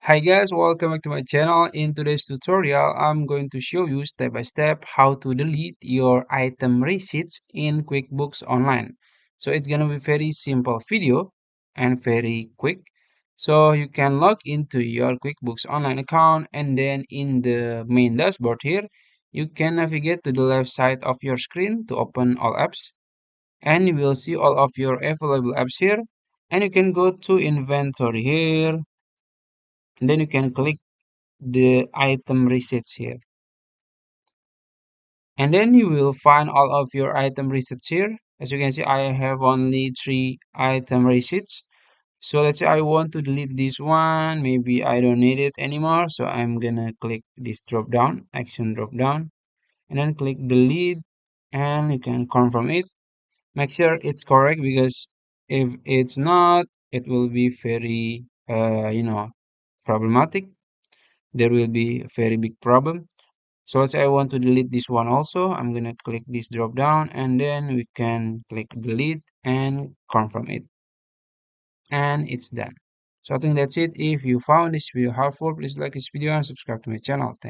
Hi guys, welcome back to my channel. In today's tutorial, I'm going to show you step by step how to delete your item receipts in QuickBooks Online. So it's gonna be very simple video and very quick. So you can log into your QuickBooks Online account and then in the main dashboard here, you can navigate to the left side of your screen to open all apps and you will see all of your available apps here. And you can go to inventory here and then you can click the item receipts here. And then you will find all of your item receipts here. As you can see, I have only three item receipts. So let's say I want to delete this one. Maybe I don't need it anymore. So I'm gonna click this drop down, action drop down, and then click delete and you can confirm it. Make sure it's correct because if it's not, it will be very, problematic. There will be a very big problem. So let's say I want to delete this one also. I'm gonna click this drop down and then we can click delete and confirm it. And it's done. So I think that's it. If you found this video helpful, please like this video and subscribe to my channel. Thank you.